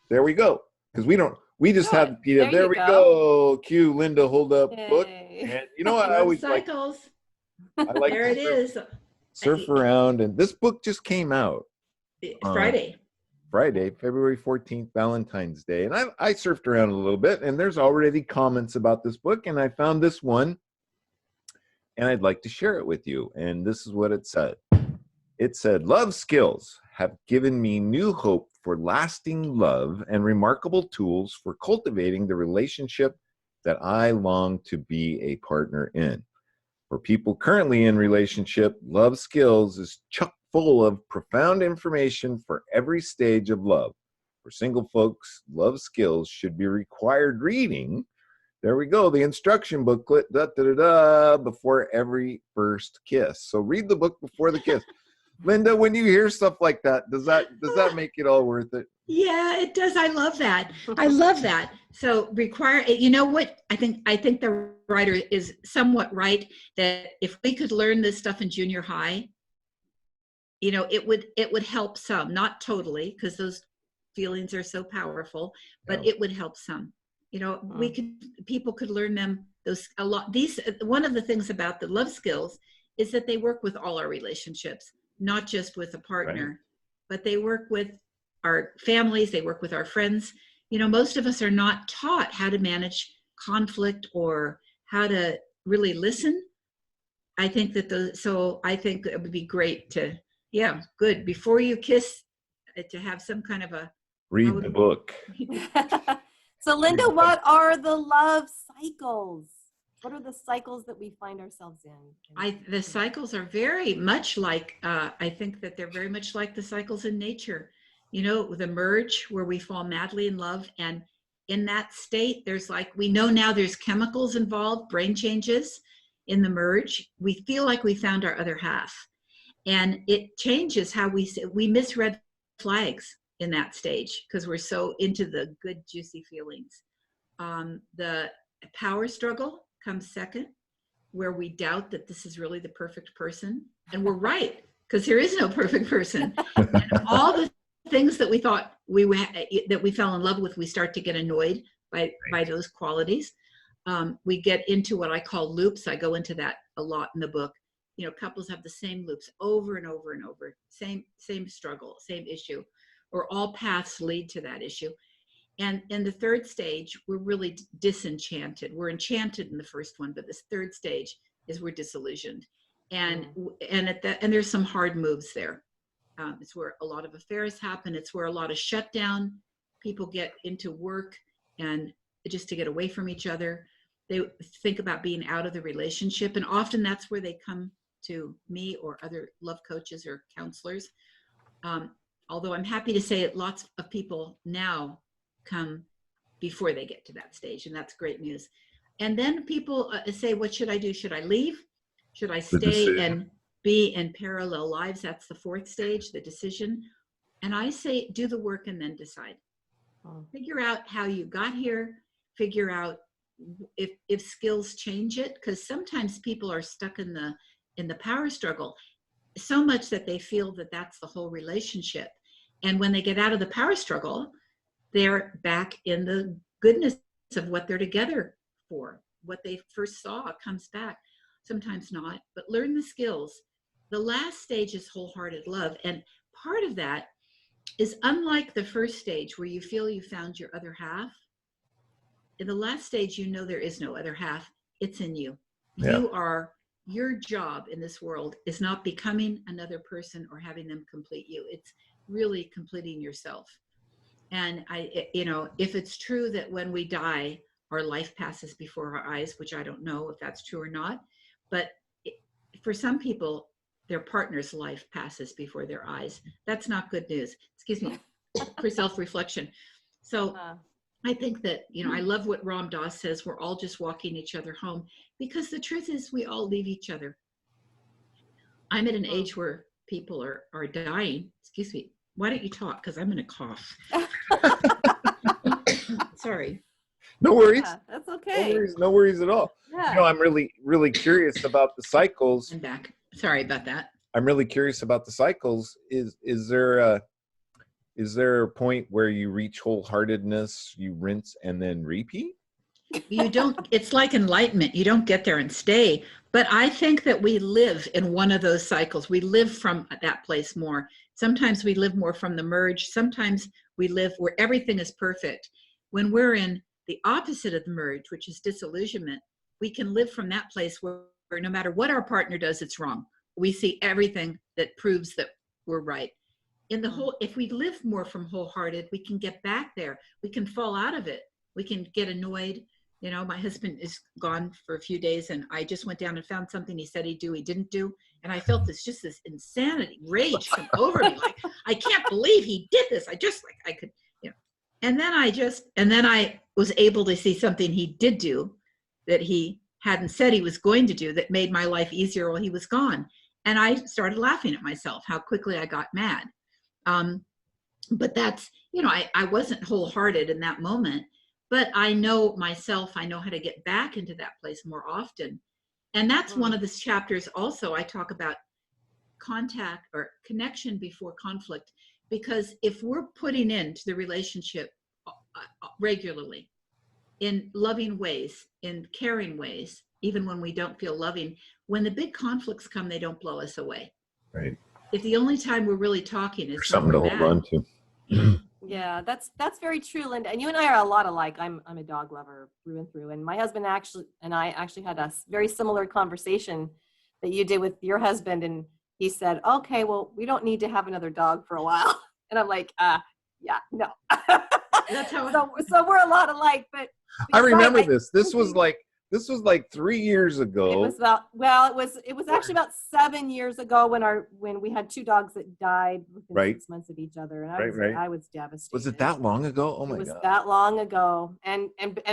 There we go. Because we just Good. have the PDF. There you we go. go. Cue Linda, hold up book. Yay. And you know what? I Love always like cycles. I like There it to is. surf around, and this book just came out Friday. February 14th, Valentine's Day. And I surfed around a little bit, and there's already comments about this book, and I found this one, and I'd like to share it with you. And this is what it said. It said, "Love skills have given me new hope for lasting love and remarkable tools for cultivating the relationship that I long to be a partner in. For people currently in relationship, Love Skills is chock full of profound information for every stage of love. For single folks, Love Skills should be required reading." There we go, the instruction booklet, before every first kiss. So read the book before the kiss. Linda, when you hear stuff like that, does that make it all worth it? Yeah, it does. I love that. I love that. So you know what? I think the writer is somewhat right that if we could learn this stuff in junior high, you know, it would help some, not totally, because those feelings are so powerful, but it would help some. You know, people could learn them a lot. One of the things about the Love Skills is that they work with all our relationships, not just with a partner, but they work with our families, they work with our friends. You know, most of us are not taught how to manage conflict or how to really listen. I think that so I think it would be great to, good. Before you kiss, to have some kind of a... Read the book. So Linda, what are the love cycles? What are the cycles that we find ourselves in? The cycles are very much like, I think that they're very much like the cycles in nature. You know, the merge where we fall madly in love. And in that state, there's we know now there's chemicals involved, brain changes in the merge. We feel like we found our other half. And it changes how we miss red flags in that stage because we're so into the good, juicy feelings. The power struggle comes second, where we doubt that this is really the perfect person. And we're right, because there is no perfect person. And all the things that we thought that we fell in love with, we start to get annoyed by those qualities. We get into what I call loops. I go into that a lot in the book. You know, couples have the same loops over and over and over, same struggle, same issue, or all paths lead to that issue. And in the third stage, we're really disenchanted. We're enchanted in the first one, but this third stage is we're disillusioned. And there's some hard moves there. It's where a lot of affairs happen. It's where a lot of shutdown. People get into work and just to get away from each other. They think about being out of the relationship. And often that's where they come to me or other love coaches or counselors. Although I'm happy to say that lots of people now come before they get to that stage, and that's great news. And then people say, what should I do? Should I leave? Should I stay and be in parallel lives? That's the fourth stage, the decision. And I say, do the work and then decide. Figure out how you got here. Figure out if skills change it, because sometimes people are stuck in the power struggle so much that they feel that that's the whole relationship. And when they get out of the power struggle, they're back in the goodness of what they're together for. What they first saw comes back. Sometimes not, but learn the skills. The last stage is wholehearted love. And part of that is unlike the first stage where you feel you found your other half. In the last stage, you know there is no other half. It's in you. Yeah. Your job in this world is not becoming another person or having them complete you. It's really completing yourself. And if it's true that when we die, our life passes before our eyes, which I don't know if that's true or not, but for some people, their partner's life passes before their eyes. That's not good news. Excuse me, for self-reflection. So I think that, I love what Ram Dass says, we're all just walking each other home, because the truth is we all leave each other. I'm at an age where people are dying. Excuse me. Why don't you talk? Because I'm going to cough. Sorry. No worries. Yeah, that's No okay. worries. No worries at all. Yeah. You know, I'm really curious about the cycles. I'm back. Sorry about that. I'm really curious about the cycles. Is there a point where you reach wholeheartedness, you rinse and then repeat? You don't, it's like enlightenment. You don't get there and stay. But I think that we live in one of those cycles. We live from that place more. Sometimes we live more from the merge. Sometimes we live where everything is perfect. When we're in the opposite of the merge, which is disillusionment, we can live from that place where no matter what our partner does, it's wrong. We see everything that proves that we're right. In the whole, if we live more from wholehearted, we can get back there. We can fall out of it. We can get annoyed. You know, my husband is gone for a few days and I just went down and found something he said he'd do, he didn't do. And I felt this insanity, rage come over me. Like, I can't believe he did this. I could, you know, and then I was able to see something he did do that he hadn't said he was going to do that made my life easier while he was gone. And I started laughing at myself, how quickly I got mad. But that's, you know, I wasn't wholehearted in that moment. But I know myself, I know how to get back into that place more often. And that's one of the chapters also I talk about contact or connection before conflict. Because if we're putting into the relationship regularly, in loving ways, in caring ways, even when we don't feel loving, when the big conflicts come, they don't blow us away. Right. If the only time we're really talking is Something to hold on to. Yeah, that's very true, Linda. And you and I are a lot alike. I'm a dog lover through and through. And my husband and I actually had a very similar conversation that you did with your husband. And he said, okay, well, we don't need to have another dog for a while. And I'm like, yeah, no. That's how so we're a lot alike. But I you're remember right. this. This was like 3 years ago. It was actually about 7 years ago when we had two dogs that died within Right. 6 months of each other, and Right. I was devastated. Was it that long ago? Oh my It was God. that long ago,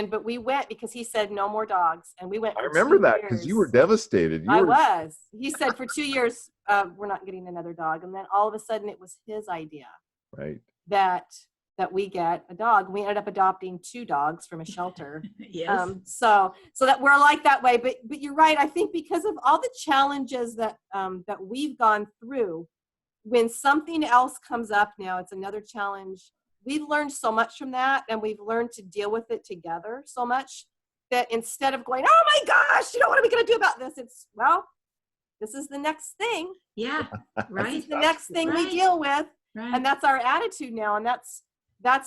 but we went because he said no more dogs, and we went. I For remember 2 that because you years. were devastated. I was. He said for 2 years we're not getting another dog, and then all of a sudden it was his idea Right. that we get a dog. We ended up adopting 2 dogs from a shelter. yes. So that we're like that way. But you're right. I think because of all the challenges that we've gone through, when something else comes up now, it's another challenge. We've learned so much from that, and we've learned to deal with it together so much that instead of going, oh my gosh, what are we going to do about this? It's, well, this is the next thing. Yeah. Right. This is the next thing we Right. deal with. Right. And that's our attitude now. And that's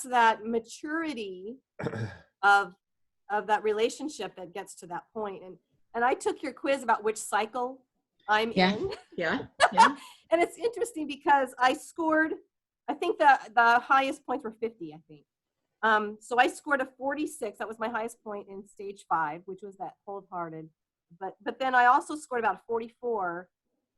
that maturity of that relationship that gets to that point. And I took your quiz about which cycle I'm in. Yeah. Yeah. And it's interesting because I scored, I think the highest points were 50, I think. So I scored a 46. That was my highest point in stage 5, which was that wholehearted. But then I also scored about 44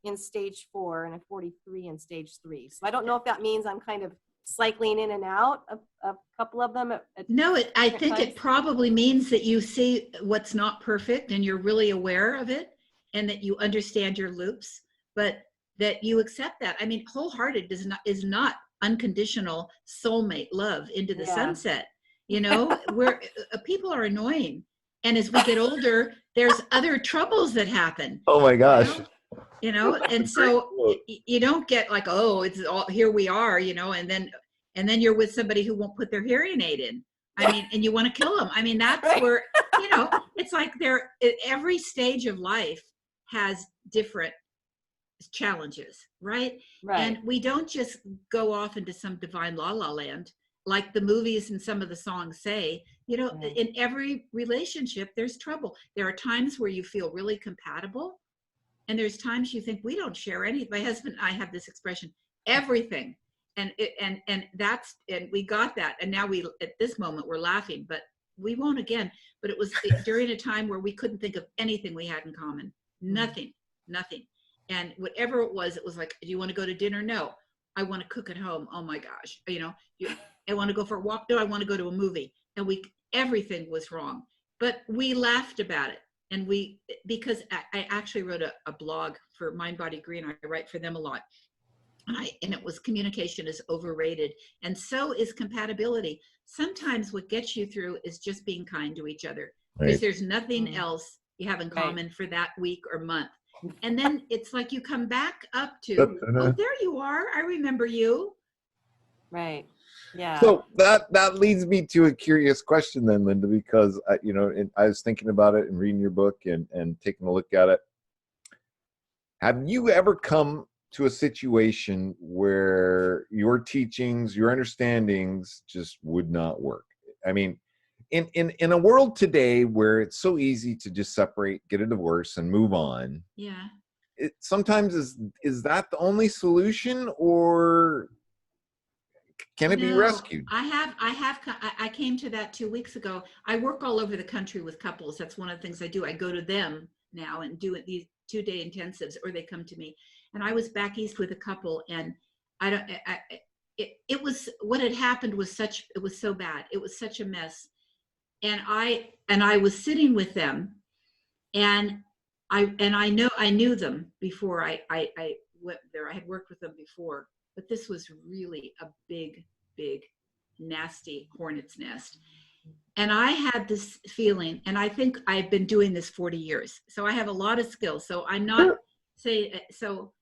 in stage 4 and a 43 in stage 3. So I don't know if that means I'm kind of cycling in and out of a couple of them. No, I think times. it probably means that you see what's not perfect and you're really aware of it and that you understand your loops, but that you accept that. I mean, wholehearted is not unconditional soulmate love into the sunset. You know, where people are annoying. And as we get older, there's other troubles that happen. Oh my gosh. You know, and so you don't get like, oh, it's all, here we are, you know, and then you're with somebody who won't put their hearing aid in. I mean, and you want to kill them. I mean, that's right. Where, you know, it's like every stage of life has different challenges, right? And we don't just go off into some divine la la land like the movies and some of the songs say. You know, in every relationship, there's trouble. There are times where you feel really compatible. And there's times you think we don't share anything. My husband and I have this expression, everything. And we got that. And now at this moment, we're laughing, but we won't again. But it was during a time where we couldn't think of anything we had in common. Nothing. And whatever it was like, do you want to go to dinner? No. I want to cook at home. Oh my gosh. You know, I want to go for a walk. No, I want to go to a movie. And everything was wrong. But we laughed about it. And because I actually wrote a blog for Mind, Body, Green. I write for them a lot. And it was communication is overrated, and so is compatibility. Sometimes what gets you through is just being kind to each other, because Right. there's nothing Mm. else you have in Right. common for that week or month. And then it's like you come back up to, oh, there you are. I remember you. Right. Yeah. So that leads me to a curious question then, Linda, because I was thinking about it and reading your book and taking a look at it. Have you ever come to a situation where your teachings, your understandings just would not work? I mean, in a world today where it's so easy to just separate, get a divorce, and move on, Yeah. sometimes is that the only solution, or can it be No, rescued? I came to that 2 weeks ago. I work all over the country with couples. That's one of the things I do. I go to them now and do these 2-day intensives, or they come to me. And I was back east with a couple, and it was, what had happened was it was so bad. It was such a mess. And I was sitting with them, and I knew them before I went there. I had worked with them before, but this was really a big, nasty hornet's nest. And I had this feeling, and I think I've been doing this 40 years, so I have a lot of skills. So I'm not saying so,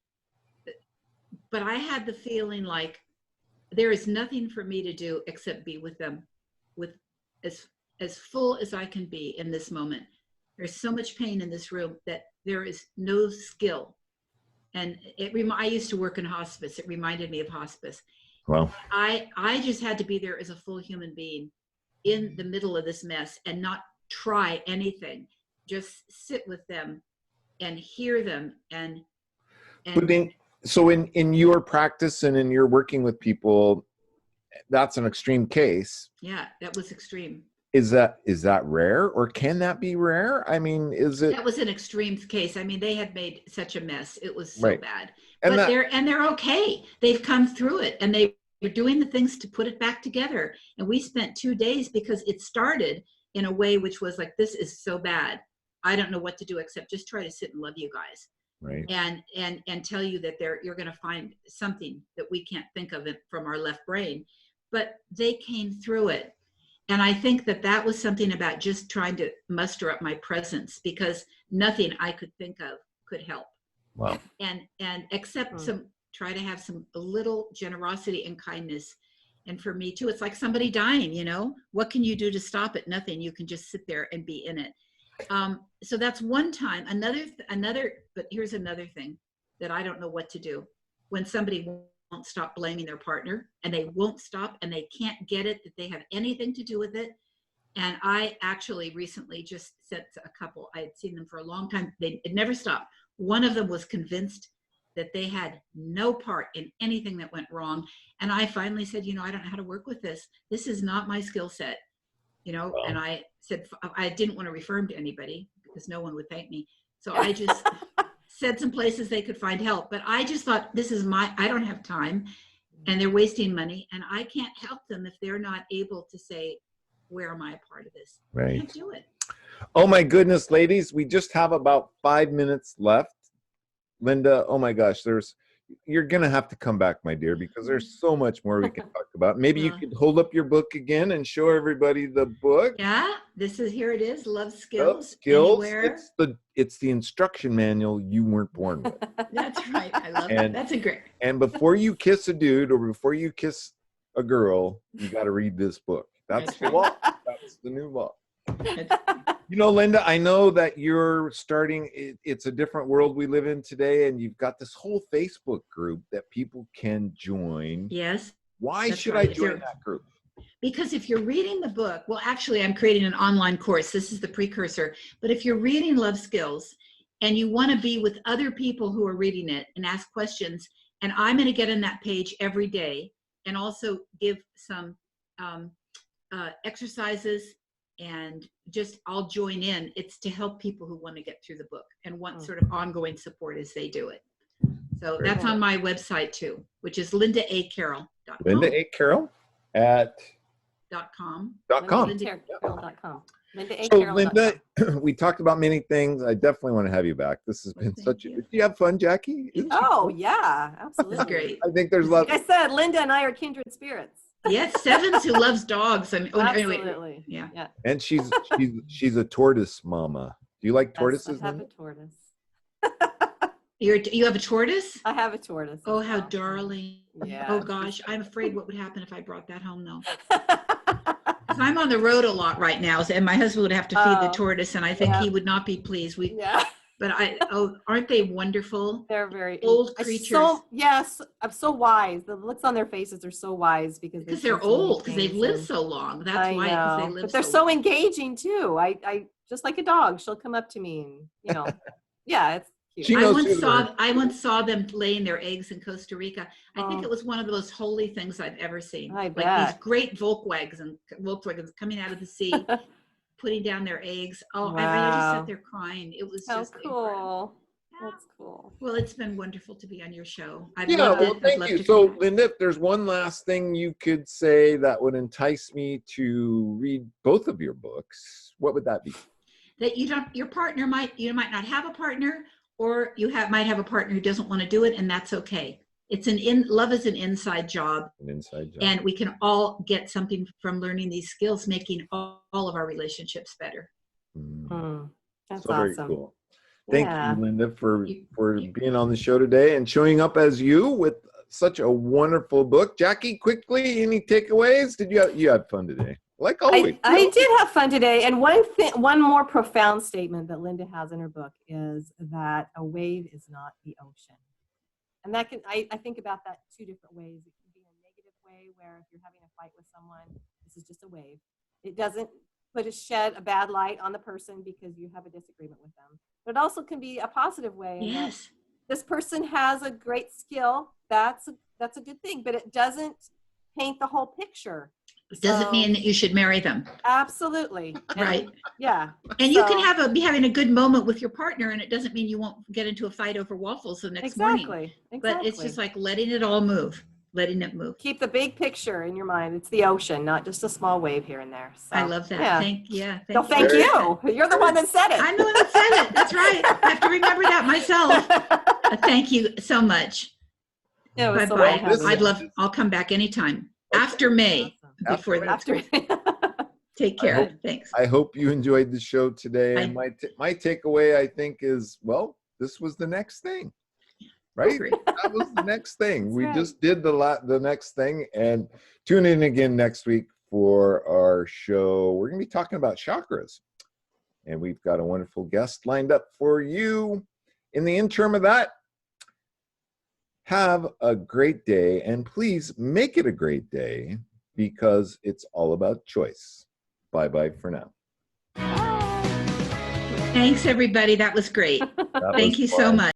but I had the feeling like there is nothing for me to do except be with them, with as full as I can be in this moment. There's so much pain in this room that there is no skill. And I used to work in hospice. It reminded me of hospice. Well, I just had to be there as a full human being in the middle of this mess and not try anything. Just sit with them and hear them. So in your practice and in your working with people, that's an extreme case. Yeah, that was extreme. Is that rare, or can that be rare? I mean, is it? That was an extreme case. I mean, they had made such a mess. It was so Right. bad. And But they're okay. They've come through it, and they were doing the things to put it back together. And we spent 2 days, because it started in a way which was like, this is so bad. I don't know what to do except just try to sit and love you guys. Right. And tell you that you're going to find something that we can't think of it from our left brain. But they came through it. And I think that was something about just trying to muster up my presence, because nothing I could think of could help. Wow. And except try to have a little generosity and kindness. And for me too, it's like somebody dying, what can you do to stop it? Nothing. You can just sit there and be in it. So that's one time. But here's another thing that I don't know what to do. When somebody won't stop blaming their partner, and they won't stop, and they can't get it that they have anything to do with it. And I actually recently just said to a couple, I had seen them for a long time. It never stopped. One of them was convinced that they had no part in anything that went wrong. And I finally said, I don't know how to work with this. This is not my skill set, Wow. And I said, I didn't want to refer them to anybody because no one would thank me. So I just said some places they could find help. But I just thought, I don't have time, and they're wasting money, and I can't help them if they're not able to say, where am I a part of this? Right. I can't do it. Oh my goodness, ladies, we just have about 5 minutes left. Linda, oh my gosh, you're going to have to come back, my dear, because there's so much more we can talk about. Maybe you could hold up your book again and show everybody the book. Yeah, here it is, Love Skills. Love Skills. Anywhere. It's the instruction manual you weren't born with. That's right. I love that. That's a great. And before you kiss a dude, or before you kiss a girl, you got to read this book. That's the law. That's the new law. Linda, I know that you're starting, it's a different world we live in today, and you've got this whole Facebook group that people can join. Yes. Why should I join that group? Because if you're reading the book, well, actually, I'm creating an online course. This is the precursor. But if you're reading Love Skills and you want to be with other people who are reading it and ask questions, and I'm going to get in that page every day and also give some exercises, and I'll join in. It's to help people who want to get through the book and want sort of ongoing support as they do it. So that's on my website too, which is LindaACarroll.com. Linda A. Carroll at .com. .com. LindaACarroll.com. So Linda, we talked about many things. I definitely want to have you back. This has been Thank you. Did you have fun, Jackie? Isn't she Oh, cool? yeah, absolutely. That's great. I think there's Like lots. I said, Linda and I are kindred spirits. Yes, Sevens who loves dogs. I mean, anyway, Absolutely. yeah. Yeah. And she's a tortoise mama. Do you like tortoises? Yes, I have Linda? a tortoise. You have a tortoise? I have a tortoise. Oh, as how well. darling. Yeah. Oh gosh, I'm afraid what would happen if I brought that home though. 'Cause I'm on the road a lot right now, and my husband would have to feed the Oh, tortoise, and I think yeah. he would not be pleased. Yeah. But aren't they wonderful? They're very Old I'm creatures. Yes, I'm so wise. The looks on their faces are so wise because They're old, because they've lived so long. That's I why, because they know, live but they're so so long. engaging too. I just like a dog. She'll come up to me and yeah, it's cute. She I knows once who they're- saw them laying their eggs in Costa Rica. I think it was one of the most holy things I've ever seen. I Like bet. these great Volkswagens coming out of the sea, putting down their eggs. Oh, I just Wow. sat there crying. It was How just incredible. cool. That's cool. Well, it's been wonderful to be on your show. I've Yeah, loved well, it. I'd thank love you. to So, come back. Linda, if there's one last thing you could say that would entice me to read both of your books, what would that be? That your partner might not have a partner, or might have a partner who doesn't want to do it, and that's okay. Love is an inside job, An inside job. and we can all get something from learning these skills, making all of our relationships better. That's So awesome. very cool. Thank Yeah. you, Linda, for being on the show today and showing up as you with such a wonderful book. Jackie, quickly, any takeaways? You had fun today? Like always. I did have fun today, and one more profound statement that Linda has in her book is that a wave is not the ocean, and that I think about that two different ways. It can be a negative way where if you're having a fight with someone, this is just a wave. It doesn't shed a bad light on the person because you have a disagreement with them. But it also can be a positive way. Yes. This person has a great skill. That's a good thing, but it doesn't paint the whole picture. It doesn't mean that you should marry them. Absolutely. Right. Yeah. And you can be having a good moment with your partner, and it doesn't mean you won't get into a fight over waffles the next morning. But it's just like letting it all move, letting it move. Keep the big picture in your mind. It's the ocean, not just a small wave here and there. So, I love that. Yeah. Thank you. Thank you. You're the one that said it. I'm the one that said it. That's right. I have to remember that myself. Thank you so much. Yeah, it was Bye so bye. nice having you. I'll come back anytime. After May. Before that. After. Take care. Thanks. I hope you enjoyed the show today. And my takeaway, I think, is, well, this was the next thing, right? That was the next thing. We just did the next thing. And tune in again next week for our show. We're going to be talking about chakras. And we've got a wonderful guest lined up for you. In the interim of that, have a great day. And please make it a great day, because it's all about choice. Bye-bye for now. Thanks, everybody. That was great. Thank you so much.